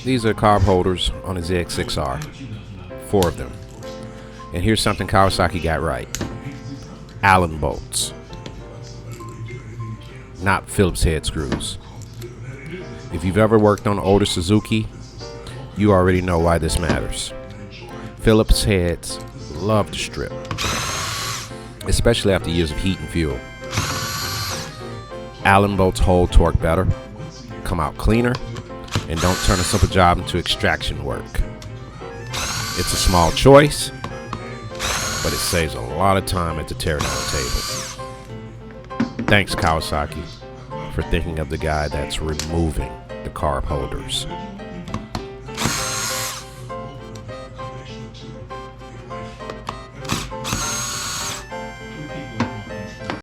These are carb holders on the ZX6R. 4 of them. And here's something Kawasaki got right. Allen bolts. Not Phillips head screws. If you've ever worked on an older Suzuki, you already know why this matters. Phillips heads love to strip, especially after years of heat and fuel. Allen bolts hold torque better, come out cleaner, and don't turn a simple job into extraction work. It's a small choice, but it saves a lot of time at the teardown table. Thanks, Kawasaki, for thinking of the guy that's removing the carb holders.